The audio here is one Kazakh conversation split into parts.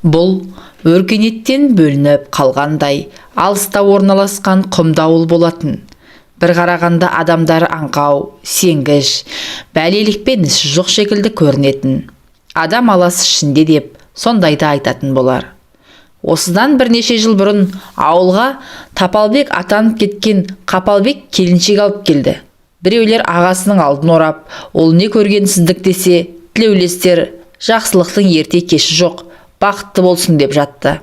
Бұл өркениеттен бөлініп қалғандай алыста орналасқан құмды ауыл болатын. Бір қарағанда адамдар аңқау, сенгіш, бәлелікпен ісі жоқ шекілді көрінетін. Адам аласы ішінде деп сондайды айтатын болар. Осыдан бірнеше жыл бұрын ауылға Тапалбек атанып кеткен Қапалбек келіншек алып келді. Біреулер ағасының алдын орап, ол не көргенсіздік десе, тілеулестер жақсылықтың ерте кеші жоқ, бақытты болсын деп жатты.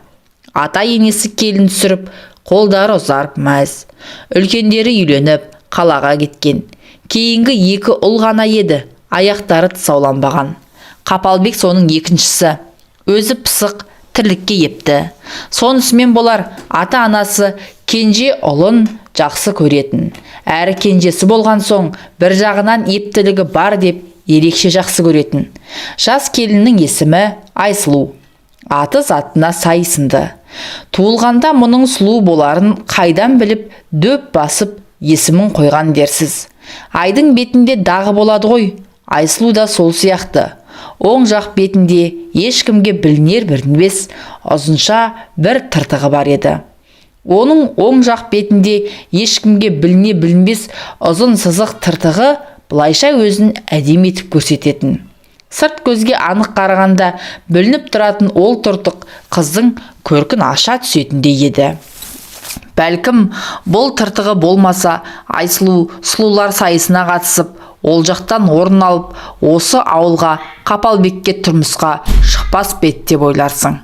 Ата енесі келін түсіріп, қолдары ұзарып мәз. Үлкендері үйленіп, қалаға кеткен. Кейінгі екі ұл ғана еді, аяқтары тұсауланбаған. Қапалбек соның екіншісі. Өзі пысық, тірлікке епті. Сонысымен болар, ата-анасы кенже ұлын жақсы көретін. Әрі кенжесі болған соң, бір жағынан ептілігі бар деп ерекше жақсы көретін. Жас келіннің есімі Айсұлу. Аты затына сай сынды. Туылғанда мұның сұлу боларын қайдан біліп, дөп басып есімін қойған дерсіз. Айдың бетінде дағы болады ғой, Айсұлу да сол сияқты. Оң жақ бетінде ешкімге білінер-білінбес ұзынша бір тыртығы бар еді. Оның оң жақ бетінде ешкімге біліне-білінбес ұзын сызық тыртығы бұлайша өзін әдемі етіп көрсететін. Сырт көзге анық қарағанда білініп тұратын ол тыртық қыздың көркін аша түсетіндей еді. Бәлкім, бұл тыртығы болмаса, Айсұлу сұлулар сайысына қатысып, ол жақтан орын алып, осы ауылға Қапалбекке тұрмысқа шықпас бет деп ойларсың.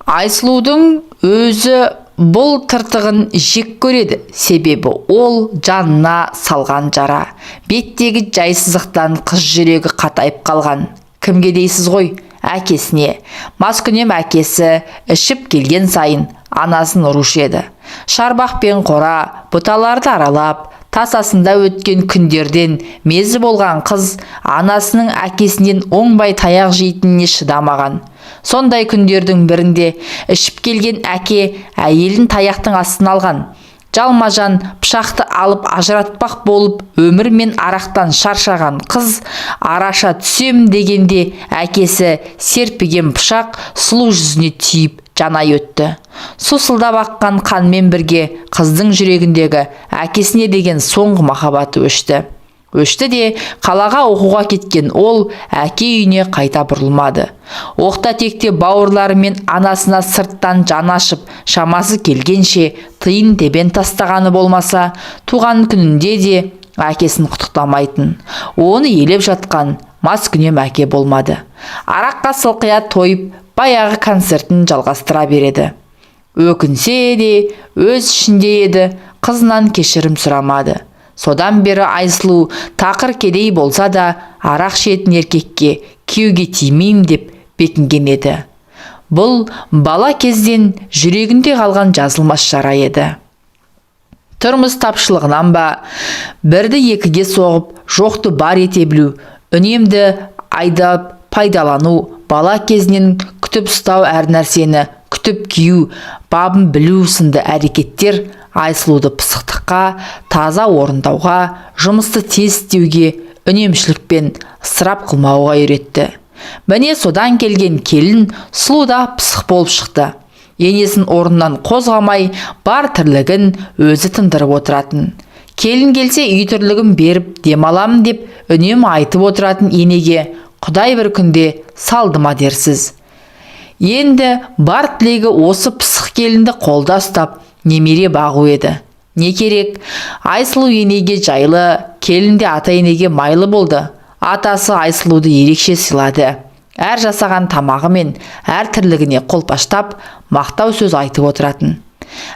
Айсұлудың өзі бұл тыртығын жек көреді, себебі ол жанына салған жара. Беттегі жайсыздықтан қыз жүрегі қатайып қалған. Кімге дейсіз ғой? Әкесіне. Маскүнем әкесі ішіп келген сайын анасын ұрушы еді. Шарбақпен қора, бұталарды аралап, тасасында өткен күндерден мезі болған қыз анасының әкесінен оңбай таяқ жейтініне шыдамаған. Сондай күндердің бірінде ішіп келген әке әйелін таяқтың астына алған. Жалма-жан пышақты алып ажыратпақ болып өмір мен арақтан шаршаған қыз араша түсем дегенде әкесі серпіген пышақ сұлу жүзіне тиіп жанай өтті. Сусылдап аққан қанмен бірге қыздың жүрегіндегі әкесіне деген соңғы махаббаты өшті. Өшті де қалаға оқуға кеткен ол әке үйіне қайта бұрылмады. Оқта-текте бауырларымен анасына сырттан жан ашып, шамасы келгенше тиын тебен тастағаны болмаса, туған күнінде де әкесін құттықтамайтын. Оны елеп жатқан маскүнем әке болмады. Араққа сылқия тойып, баяғы концертін жалғастыра береді. Өкінсе де өз ішінде еді, қызынан кешірім сұрамады. Содан бері Айсұлу тақыр кедей болса да арақ ішетін еркекке күйеуге тимеймін деп бекінген еді. Бұл бала кезден жүрегінде қалған жазылмас жара еді. Тұрмыс тапшылығынан ба, бірді екіге соғып, жоқты бар ете білу, үнемді айдап пайдалану, бала кезінен күтіп ұстау әр нәрсені, күтіп кию, бабын білу сынды әрекеттер Айсұлуды пысықтыққа, таза орындауға, жұмысты тез істеуге, үнемшілікпен ысырап қылмауға үйретті. Міне содан келген келін сұлу да пысық болып шықты. Енесін орнынан қозғамай, бар тірлігін өзі тындырып отыратын. Келін келсе үй тірлігін беріп демаламын деп үнемі айтып отыратын енеге Құдай бір күнде салды ма дерсіз. Енді бар тілегі осы пысық келінді қолда ұстап немере бағу еді. Не керек? Айсұлу енеге жайлы, келінде ата енеге майлы болды. Атасы Айсұлуды ерекше сыйлады. Әр жасаған тамағы мен әр тірлігіне қолпаштап, мақтау сөз айтып отыратын.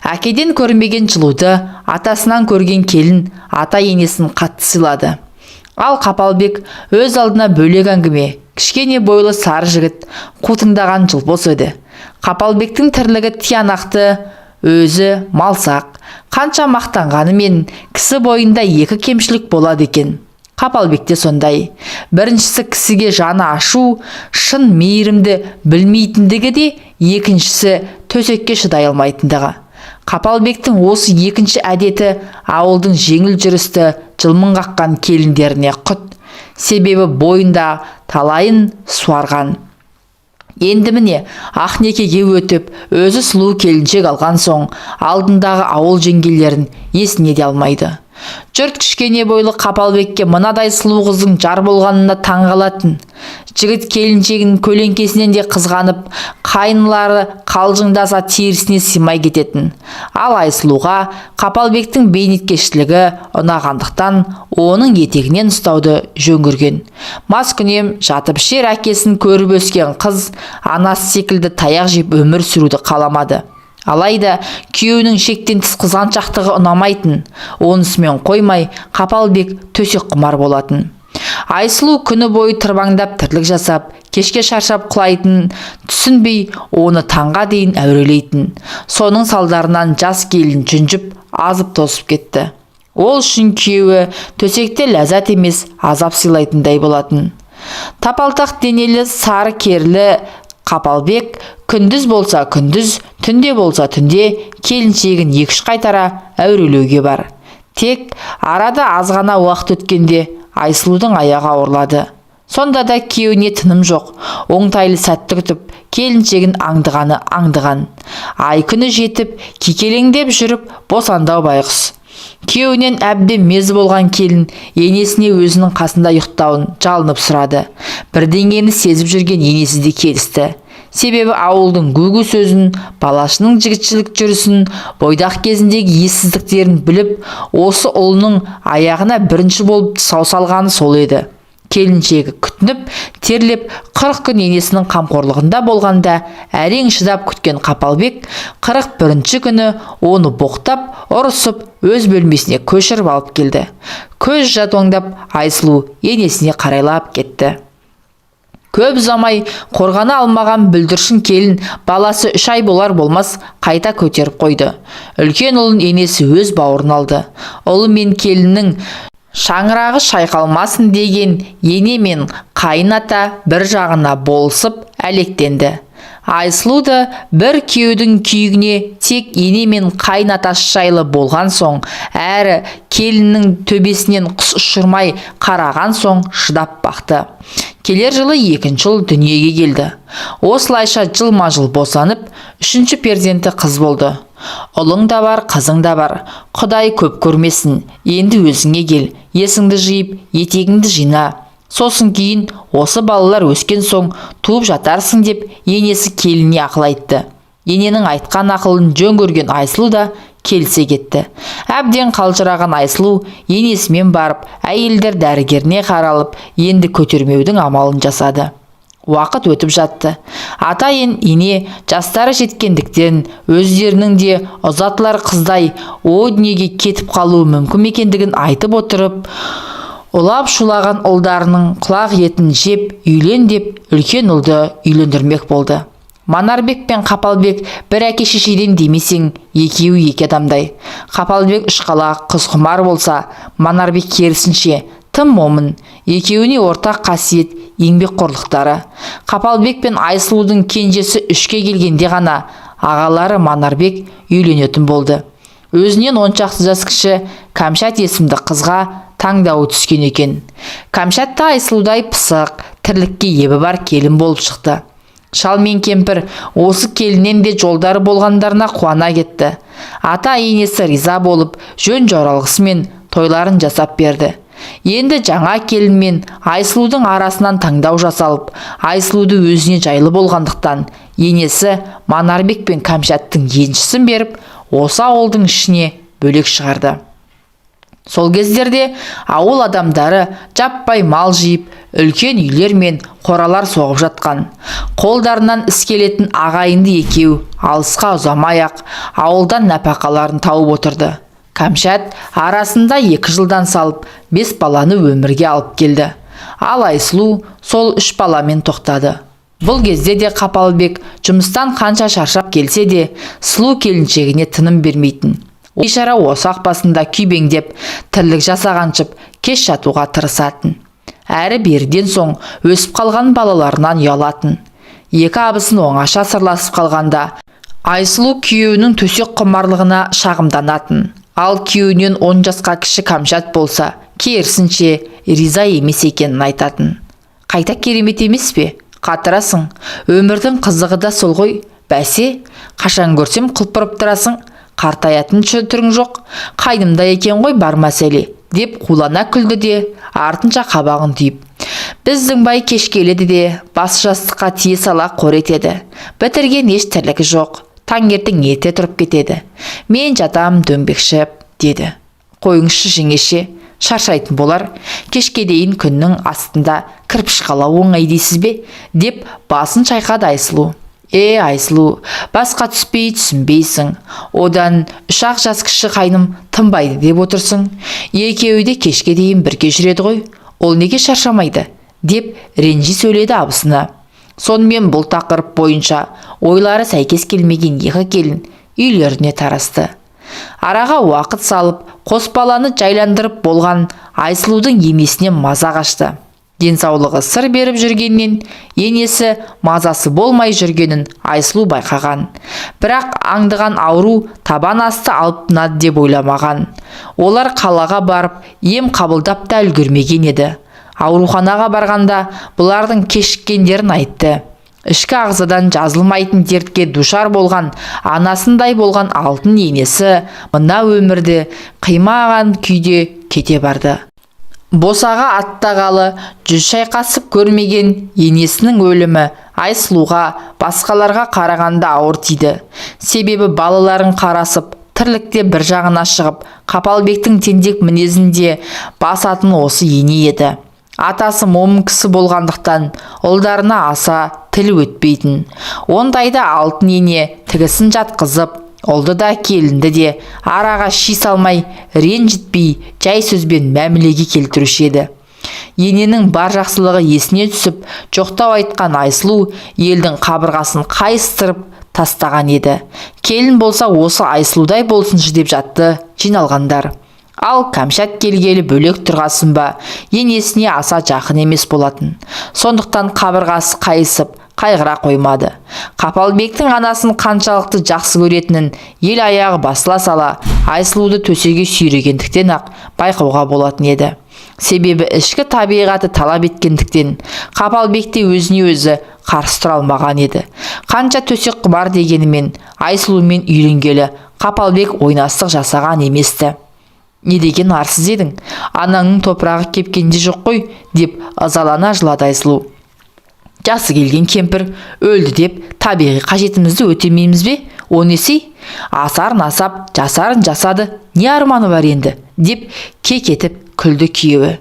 Әкеден көрмеген жылуды атасынан көрген келін ата енесін қатты сыйлады. Ал Қапалбек өз алдына бөлек әңгіме, кішкене бойлы сары жігіт, қутыңдаған жылбос еді. Қапалбектің тірлігі тиянақты, өзі малсақ, қанша мақтанғанымен кісі бойында екі кемшілік болады екен. Қапалбекте сондай. Біріншісі кісіге жаны ашу, шын мейірімді білмейтіндігі де, екіншісі төсекке шыдай алмайтындығы. Қапалбектің осы екінші әдеті ауылдың жеңіл жүрісті жылмың қаққан келіндеріне құт. Себебі бойында талайын суарған. Енді міне ақ некеге өтіп, өзі сұлу келіншек алған соң, алдындағы ауыл жеңгелерін есіне де алмайды. Жұрт кішкене бойлы Қапалбекке мынадай сұлу қыздың жар болғанына таң қалатын. Жігіт келіншегінің көлеңкесінен де қызғанып, қайнылары қалжыңдаса терісіне сыймай кететін. Ал Айсұлуға Қапалбектің бейнеткештілігі ұнағандықтан оның етегінен ұстауды жөн көрген. Маскүнем жатып ішер әкесін көріп өскен қыз анасы секілді таяқ жеп өмір сүруді қаламады. Алайда күйеуінің шектен тыс қызғаншақтығы ұнамайтын. Онысымен қоймай, Қапалбек төсек құмар болатын. Айсұлу күні бойы тырбаңдап тірлік жасап, кешке шаршап құлайтын, түсінбей оны таңға дейін әурелейтін. Соның салдарынан жас келін жүнжіп, азып тосып кетті. Ол үшін күйеуі төсекте ләззат емес, азап сыйлайтындай болатын. Тапалтақ денелі, сары керлі Қапалбек күндіз болса күндіз, түнде болса түнде келіншегін екі-үш қайтара әурелеуге бар. Тек арада аз ғана уақыт өткенде Айсұлудың аяғы ауырлады. Сонда да күйеуіне тыным жоқ. Оңтайлы сәтті күтіп, келіншегін аңдығаны аңдыған. Ай күні жетіп, кекелеңдеп жүріп, босандау байғұс. Күйеуінен әбден мезі болған келін енесіне өзінің қасында ұйықтауын жалынып сұрады. Бірдеңені сезіп жүрген енесі де келісті. Себебі ауылдың гүгу сөзін, балашының жігітшілік жүрісін, бойдақ кезіндегі ессіздіктерін біліп, осы ұлының аяғына бірінші болып сау салғаны сол еді. Келіншегі күтініп, терлеп, 40 күн енесінің қамқорлығында болғанда, әрең шыдап күткен Қапалбек 41-ші күні оны боқтап, ұрысып, өз бөлмесіне көшіріп алып келді. Көз жатоңдап, Айсұлу енесіне қарайлап кетті. Көп ұзамай қорғана алмаған бүлдіршін келін баласы 3 ай болар болмас қайта көтеріп қойды. Үлкен ұлын енесі өз бауырын алды. Ұлы мен келіннің шаңырағы шайқалмасын деген ене мен қайын-ата бір жағына болысып әлектенді. Айсұлу да бір күйеудің күйігіне тек ене мен қайын-атасы жайлы болған соң, әрі келіннің төбесінен құс ұшырмай қараған соң шыдап бақты. Келер жылы 2-ші ұл дүниеге келді. Осылайша жылма-жыл босанып, 3-ші перзенті қыз болды. Ұлың да бар, қызың да бар. Құдай көп көрмесін. Енді өзіңе кел, есіңді жиып, етегіңді жина. Сосын кейін осы балалар өскен соң туып жатарсың деп енесі келініне ақыл айтты. Ененің айтқан ақылын жөн көрген Айсұлу да келсе кетті. Әбден қалжыраған Айсұлу енесімен барып, әйелдер дәрігеріне қаралып, енді көтермеудің амалын жасады. Уақыт өтіп жатты. Атайын ене жастары жеткендіктен өздерінің де ұзатылар қыздай о дүниеге кетіп қалуы мүмкін екендігін айтып отырып, ұлап шулаған ұлдарының құлақ етін жеп, үйлен деп үлкен ұлды үйлендірмек болды. Манарбек пен Қапалбек бір әке шешеден демесең, екеуі екі адамдай. Қапалбек ұшқалақ, қызқұмар болса, Манарбек керісінше тым момын. Екеуіне ортақ қасиет еңбекқорлықтары. Қапалбек пен Айсұлудың кенжесі 3-ке келгенде ғана ағалары Манарбек үйленетін болды. Өзінен 10 шақты жас кіші Кәмшат есімді қызға таңдауы түскен екен. Кәмшат та Айсұлудай пысық, тірлікке ебі бар келін болып шықты. Шал мен кемпір осы келіннен де жолдары болғандарына қуана кетті. Ата енесі риза болып, жөн жоралғысымен тойларын жасап берді. Енді жаңа келін мен Айсұлудың арасынан таңдау жасалып, Айсұлуды өзіне жайлы болғандықтан, енесі Манарбек пен Кәмшаттың еншісін беріп, осы ауылдың ішіне бөлек шығарды. Сол кездерде ауыл адамдары жаппай мал жиып, үлкен үйлер мен қоралар соғып жатқан. Қолдарынан іс келетін ағайынды екеу алысқа ұзамай-ақ ауылдан нәпақаларын тауып отырды. Кәмшат арасында 2 жылдан салып 5 баланы өмірге алып келді. Ал Айсұлу сол 3 баламен тоқтады. Бұл кезде де Қапалбек жұмыстан қанша шаршап келсе де, сұлу келіншегіне тыным бермейтін. Бейшара осақ басында күйбеңдеп, тірлік жасағаншып, кеш жатуға тырысатын. Әрі берден соң өсіп қалған балаларынан ұялатын. 2 абысын оңаша сырласып қалғанда, Айсұлу күйеуінің төсек құмарлығына шағымданатын. Ал күйеуінен 10 жасқа кіші Кәмшат болса, керісінше риза емес екенін айтатын. Қайта керемет емес пе? Қатырасың, өмірдің қызығы да сол ғой. Бәсе, қашан көрсем құлпырып тұрасың, қартаятын түрің жоқ, қайнымда екен ғой бар мәселе, деп қулана күлді де, артынша қабағын түйіп. Біздің бай кеш келеді де, бас жастыққа тие сала қор етеді. Бітірген еш тірлігі жоқ, таңертең ерте тұрып кетеді. Мен жатам дөңбекшіп, деді. Қойыңызшы жеңеше, шаршайтын болар, кешке дейін күннің астында кірпіш қалау оңай дейсіз бе, деп басын шайқады Айсұлу. Айсұлу, басқа түспей түсінбейсің. Одан 3 ақ жас кіші қайным тынбайды деп отырсың. Екеуі де кешке дейін бірге жүреді ғой. Ол неге шаршамайды? Деп ренжи сөйледі абысына. Сонымен бұл тақырып бойынша ойлары сәйкес келмеген екі келін үйлеріне тарасты. Араға уақыт салып, қос баланы жайландырып болған Айсұлудың енесіне маза қашты. Денсаулығы сыр беріп жүргеннен, енесі мазасы болмай жүргенін Айсұлу байқаған. Бірақ аңдыған ауру табан асты алып тынады деп ойламаған. Олар қалаға барып, ем қабылдап та үлгермеген еді. Ауруханаға барғанда бұлардың кешіккендерін айтты. Ішкі ағзадан жазылмайтын дертке душар болған, анасындай болған алтын енесі мына өмірді қимаған күйде кете барды. Босаға аттағалы 100 шайқасып көрмеген енесінің өлімі Айсұлуға басқаларға қарағанда ауыр тиді. Себебі балаларын қарасып, тірлікте бір жағына шығып, Қапалбектің тентек мінезінде басатын осы ене еді. Атасы момын кісі болғандықтан ұлдарына аса тіл өтпейтін. Ондайда алтын ене тігісін жатқызып, ұлды да келінді де араға ши салмай, ренжітпей, жай сөзбен мәмілеге келтіруші еді. Ененің бар жақсылығы есіне түсіп, жоқтау айтқан Айсұлу елдің қабырғасын қайыстырып тастаған еді. Келін болса осы Айсұлудай болсыншы деп жатты жиналғандар. Ал Кәмшат келгелі бөлек тұрғасын ба, енесіне аса жақын емес болатын. Сондықтан қабырғасы қайысып, қайғыра қоймады. Қапалбектің анасын қаншалықты жақсы көретінін ел аяғы басыла сала Айсұлуды төсеге сүйрегендіктен ақ байқауға болатын еді. Себебі ішкі табиғаты талап еткендіктен Қапалбекте өзіне өзі қарсы тұра алмаған еді. Қанша төсек құмар дегенімен Айсұлумен үйленгелі Қапалбек ойнастық жасаған еместі. Не деген арсыз едің? Анаңның топырағы кепкенде жоқ қой, деп ызалана жылады Айсұлу. Жасы келген кемпір өлді деп табиғи қажетімізді өтемейміз бе? О несі? Асарын асап, жасарын жасады, не арманы бар енді? Деп кекетіп күлді күйеуі.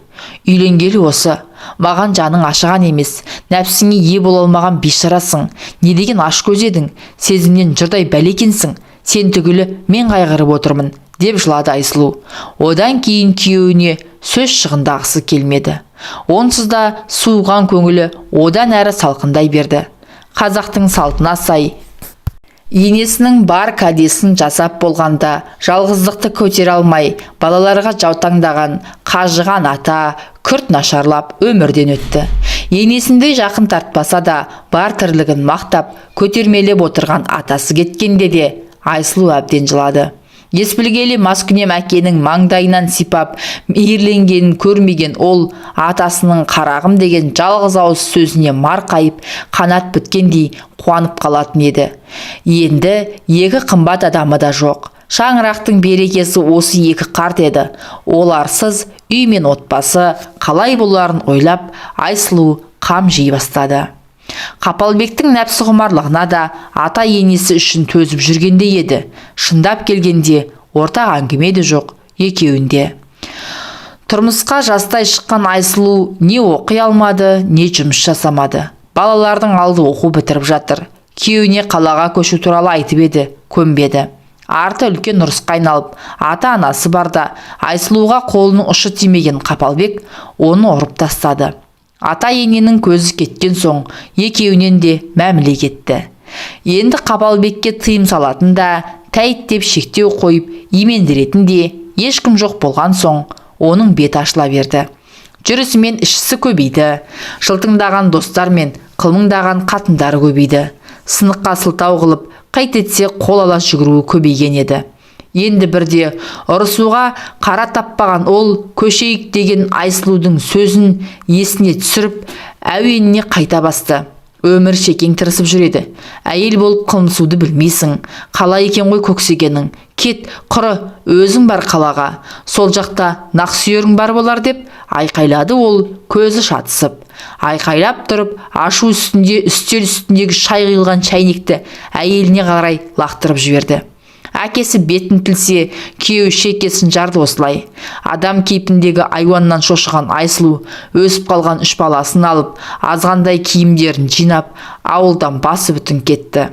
Үйленгелі осы. Маған жаның ашыған емес, нәпсіңе ие бола алмаған бейшарасың. Не деген аш көз едің? Сезімнен жұрдай бәлекенсің. Сен түгілі мен қайғырып отырмын, деп жылады Айсұлу. Одан кейін күйеуіне сөз шығындағысы келмеді. Онсыз да суыған көңілі одан әрі салқындай берді. Қазақтың салтына сай енесінің бар кәдесін жасап болғанда жалғыздықты көтере алмай балаларға жаутаңдаған қажыған ата күрт нашарлап өмірден өтті. Енесіндей жақын тартпаса да бар тірлігін мақтап көтермелеп отырған атасы кеткенде де Айсұлу әбден жылады. Ес білгелі маскүнем әкенің маңдайынан сипап мейірленгенін көрмеген ол атасының қарағым деген жалғыз ауыз сөзіне марқайып қанат біткендей қуанып қалатын еді. Енді екі қымбат адамы да жоқ. Шаңырақтың берекесі осы екі қарт еді. Оларсыз үй мен отбасы қалай боларын ойлап Айсұлу қам жей бастады. Қапалбектің нәпсі құмарлығына да ата енесі үшін төзіп жүргенде еді. Шындап келгенде ортақ әңгіме де жоқ екеуінде. Тұрмысқа жастай шыққан Айсұлу не оқи алмады, не жұмыс жасамады. Балалардың алды оқу бітіріп жатыр. Күйеуіне қалаға көшу туралы айтып еді, көнбеді. Арты үлкен ұрысқа айналып, ата-анасы барда Айсұлуға қолының ұшы тимеген Қапалбек оны ұрып тастады. Ата ененің көзі кеткен соң екеуінен де мәміле кетті. Енді Қапалбекке тыйым салатын да, тәйт деп шектеу қойып, имендіретін де ешкім жоқ болған соң оның бет ашыла берді. Жүрісімен ішісі көбейді. Жылтыңдаған достар мен қылмыңдаған қатындары көбейді. Сыныққа сылтау қылып, қайтетсе қол ала жүгіруі көбейген еді. Енді бірде ұрысуға қара таппаған ол көшейік деген Айсұлудың сөзін есіне түсіріп, әуеніне қайта басты. Өмір шекең тырысып жүреді. Әйел болып қылмысуды білмейсің. Қалай екен ғой көксегенің. Кет, құры, өзің бар қалаға. Сол жақта нақсүйерің бар болар деп айқайлады ол, көзі шатысып. Айқайлап тұрып, ашу үстінде үстел үстіндегі шай құйылған шайнекті әйеліне қарай лақтырып жіберді. Әкесі бетін тілсе, күйеуі шекесін жарды осылай. Адам кейпіндегі айуаннан шошыған Айсұлу өсіп қалған 3 баласын алып, азғандай киімдерін жинап, ауылдан басы бүтін кетті.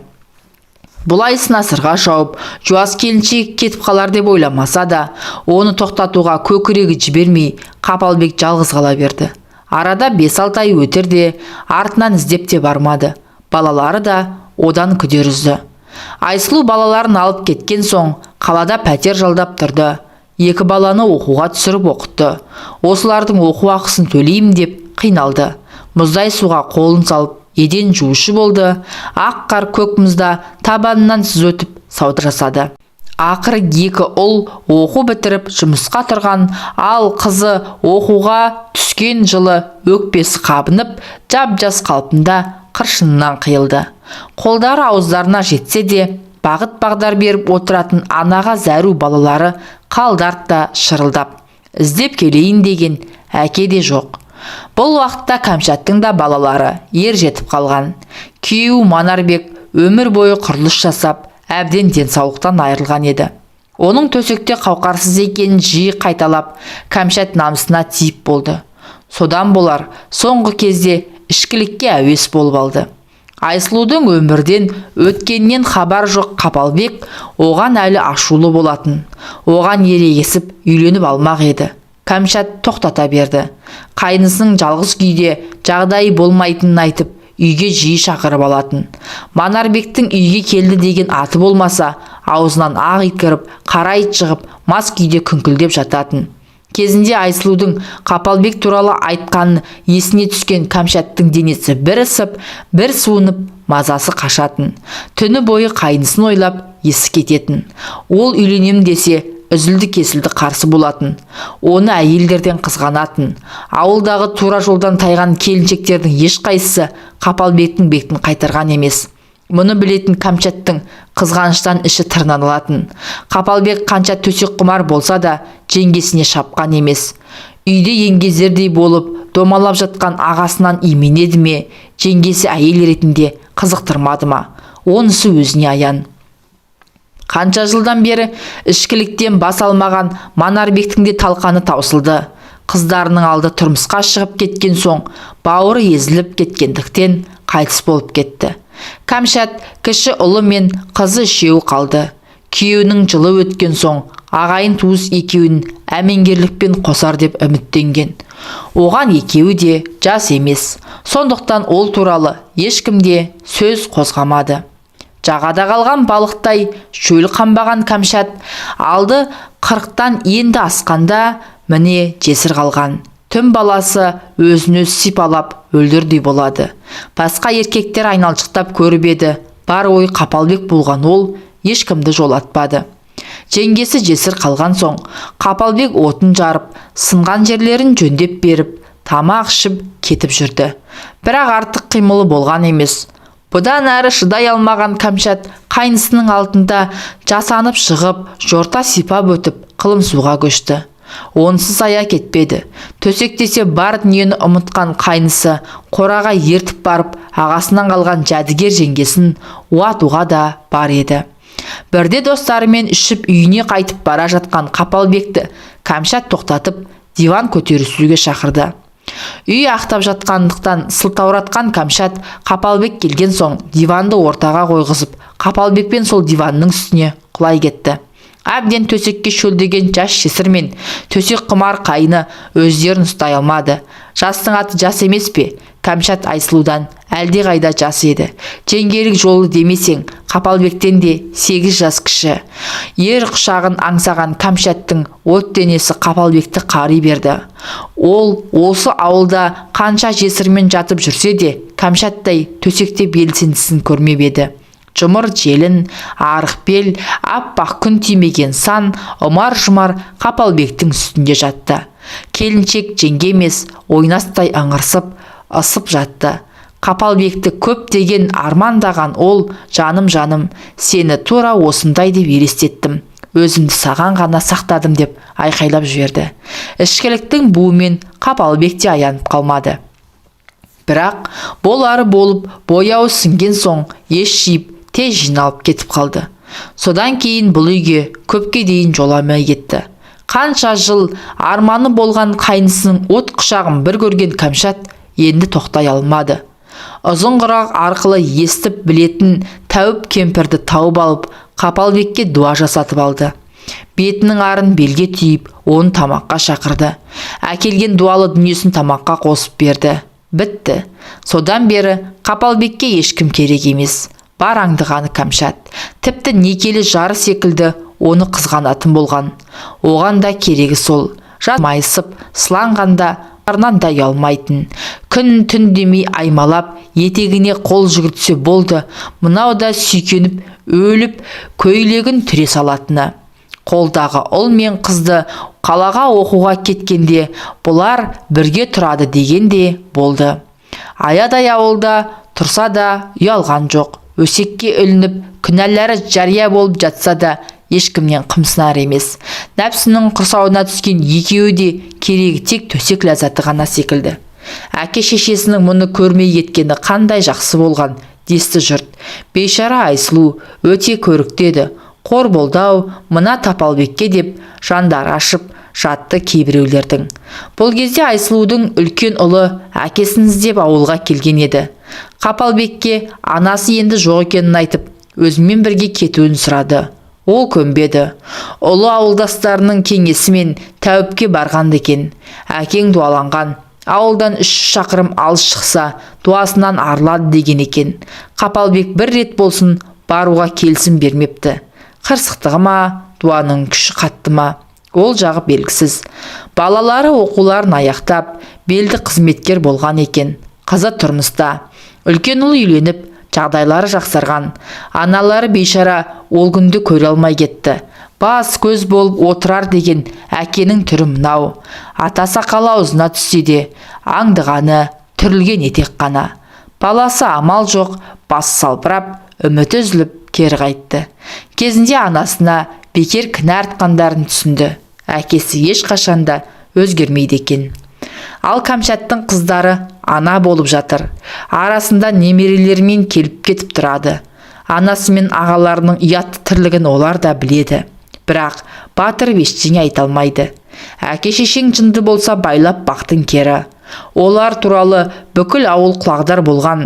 Бұлайсын асырға шауып, жуас келіншек кетіп қалар деп ойламаса да, оны тоқтатуға көкірегі жібермей, Қапалбек жалғыз қала берді. Арада 5-6 ай өтер де, артынан іздеп те бармады. Балалары да одан күдер үзді. Айсұлу балаларын алып кеткен соң, қалада пәтер жалдап тұрды. 2 баланы оқуға түсіріп оқытты. Осылардың оқу ақысын төлеймін деп қиналды. Мұздай суға қолын салып, еден жуушы болды. Ақ қар көк мұзда табанынан сыз өтіп сауда жасады. Ақыры 2 ұл оқу бітіріп жұмысқа тұрған, ал қызы оқуға түскен жылы өкпесі қабынып, жап-жас қалпында қыршынынан қиылды. Қолдары ауыздарына жетсе де, бағыт-бағдар беріп отыратын анаға зәру балалары қалдарт та шырылдап. Іздеп келейін деген әке де жоқ. Бұл уақытта Кәмшаттың да балалары ер жетіп қалған. Күйеуі Манарбек өмір бойы құрылыс жасап, әбден денсаулықтан айырылған еді. Оның төсекте қауқарсыз екенін жиі қайталап, Кәмшат намысына тиіп болды. Содан болар, соңғы кезде ішкілікке әуес болып алды. Айсұлудың өмірден өткеннен хабар жоқ Қапалбек оған әлі ашулы болатын. Оған ерегесіп үйленіп алмақ еді. Кәмшат тоқтата берді. Қайнысының жалғыз күйде жағдайы болмайтынын айтып, үйге жиі шақырып алатын. Манарбектің үйге келді деген аты болмаса, аузынан ақ ит кіріп, қара ит шығып, мас күйде күңкілдеп жататын. Кезінде Айсұлудың Қапалбек туралы айтқанын есіне түскен Кәмшаттың денесі бір ысып, бір суынып, мазасы қашатын. Түні бойы қайнысын ойлап, есі кететін. Ол үйленем десе, үзілді кесілді қарсы болатын. Оны әйелдерден қызғанатын. Ауылдағы тура жолдан тайған келіншектердің ешқайсысы Қапалбектің бетін қайтарған емес. Мұны білетін Кәмшаттың қызғаныштан іші тырналатын. Қапалбек қанша төсек құмар болса да, жеңгесіне шапқан емес. Үйде еңгезердей болып, домалап жатқан ағасынан именеді ме, жеңгесі әйел ретінде қызықтырмады ма? Онысы өзіне аян. Қанша жылдан бері ішкіліктен бас алмаған Манарбектің де талқаны таусылды. Қыздарының алды тұрмысқа шығып кеткен соң, бауыры езіліп кеткендіктен қайтыс болып кетті. Кәмшат кіші ұлы мен қызы үшеуі қалды. Күйеуінің жылы өткен соң, ағайын туыс екеуін әмеңгерлікпен қосар деп үміттенген. Оған екеуі де жас емес. Сондықтан ол туралы ешкімде сөз қозғамады. Жағада қалған балықтай шөл қамбаған Кәмшат алды 40-тан енді асқанда міне жесір қалған. Түн баласы өзін-өз сипалап өлдірдей болады. Басқа еркектер айналшықтап көріп еді, бар ой Қапалбек болған ол ешкімді жолатпады. Жеңгесі жесір қалған соң, Қапалбек отын жарып, сынған жерлерін жөндеп беріп, тамақ ішіп кетіп жүрді. Бірақ артық қимылы болған емес. Бұдан әрі шыдай алмаған Кәмшат қайнысының алдында жасанып шығып, жорта сипап өтіп, қылымсуға көшті. Онсыз ая кетпеді. Төсектесе бар дүниені ұмытқан қайнысы қораға ертіп барып, ағасынан қалған жәдігер жеңгесін уатуға да бар еді. Бірде достарымен ішіп үйіне қайтып бара жатқан Қапалбекті Кәмшат тоқтатып, диван көтерісуге шақырды. Үй ақтап жатқандықтан сылтауратқан Кәмшат Қапалбек келген соң диванды ортаға қойғызып, Қапалбекпен сол диванның үстіне құлай кетті. Әбден төсекке шөлдеген жас жесір мен төсек құмар қайны өздерін ұстай алмады. Жастың аты жас емес пе? Кәмшат Айсұлудан әлде қайда жас еді. Жеңгелік жолы демесең, Қапалбектен де 8 жас кіші. Ер құшағын аңсаған Кәмшаттың от денесі Қапалбекті қари берді. Ол осы ауылда қанша жесірмен жатып жүрсе де, Кәмшаттай төсекте белсендісін көрмеп еді. Жұмыр желін, арық бел, аппақ күн тимеген сан, ұмар-жұмар Қапалбектің үстінде жатты. Келіншек жеңге емес, ойнастай аңырсып, ысып жатты. Қапалбекті көптеген армандаған ол, жаным, сені тура осындай деп елестеттім. Өзімді саған ғана сақтадым деп айқайлап жіберді. Ішкіліктің буымен Қапалбек те аянып қалмады. Бірақ болары болып бояуы сіңген соң еш жиып тез жиналып кетіп қалды. Содан кейін бұл үйге көпке дейін жоламай кетті. Қанша жыл арманы болған қайнысының от құшағын бір көрген Кәмшат енді тоқтай алмады. Ұзын құрақ арқылы естіп білетін Тәуіп кемпірді тауып алып, Қапалбекке дуа жасатып алды. Бетінің арын белге түйіп, оны тамаққа шақырды. Әкелген дуалы дүниесін тамаққа қосып берді. Бітті. Содан бері Қапалбекке ешкім керек емес. Бар аңдығаны Кәмшат. Тіпті некелі жары секілді оны қызғанатын болған. Оған да керегі сол. Жас майысып, сыланғанда арнан да ұялмайтын. Күн түн демей аймалап, етегіне қол жүгіртсе болды. Мынау да сүйкеніп, өліп, көйлегін түре салатыны. Қолдағы ұл мен қызды қалаға оқуға кеткенде бұлар бірге тұрады дегенде болды. Аядай ауылда тұрса да ұялған жоқ. Өсекке ілініп, күнәлері жария болып жатса да ешкімнен қымсынар емес. Нәпсінің құрсауына түскен екеуі де керегі тек төсек ләззаты ғана секілді. Әке шешесінің мұны көрмей кеткені қандай жақсы болған, десті жұрт. Бейшара Айсұлу өте көрікті еді. Қор болды-ау мына Тапалбекке деп жандар ашып жатты кейбіреулердің. Бұл кезде Айсұлудың үлкен ұлы әкесін іздеп ауылға келген еді. Қапалбекке анасы енді жоқ екенін айтып, өзімен бірге кетуін сұрады. Ол көнбеді. Ұлы ауылдастарының кеңесімен Тәуіпке барған екен. Әкең дуаланған. Ауылдан 3 шақырым алыс шықса, дуасынан арылады деген екен. Қапалбек бір рет болсын баруға келісім бермепті. Қырсықтығы ма, дуаның күші қатты ма, ол жағы белгісіз. Балалары оқуларын аяқтап, белді қызметкер болған екен. Қызы тұрмыста. Үлкен ұлы үйленіп, жағдайлары жақсарған. Аналары бейшара ол күнді көре алмай кетті. Бас көз болып отырар деген әкенің түрі мынау. Ата сақалы аузына түссе де, аңдығаны, түрілген етек қана. Баласы амал жоқ, бас салбырап, үміті үзіліп кері қайтты. Кезінде анасына бекер кінә артқандарын түсінді. Әкесі ешқашанда өзгермейді екен. Ал Кәмшаттың қыздары ана болып жатыр. Арасында немерелерімен келіп кетіп тұрады. Анасы мен ағаларының ұятты тірлігін олар да біледі. Бірақ батырып ештеңе айта алмайды. Әке шешең жынды болса байлап бақтың кері. Олар туралы бүкіл ауыл құлағдар болған.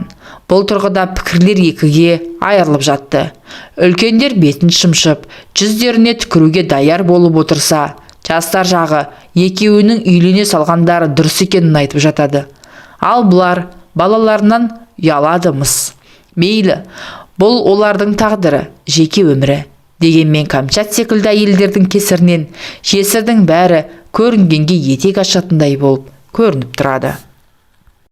Бұл тұрғыда пікірлер екіге айырылып жатты. Үлкендер бетін шымшып, жүздеріне түкіруге даяр болып отырса, жастар жағы екеуінің үйлене салғандары дұрыс екенін айтып жатады. Ал бұлар балаларынан ұяладымыз. Мейлі, бұл олардың тағдыры, жеке өмірі. Дегенмен Кәмшат секілді әйелдердің кесірінен жесірдің бәрі көрінгенге етек ашатындай болып көрініп тұрады.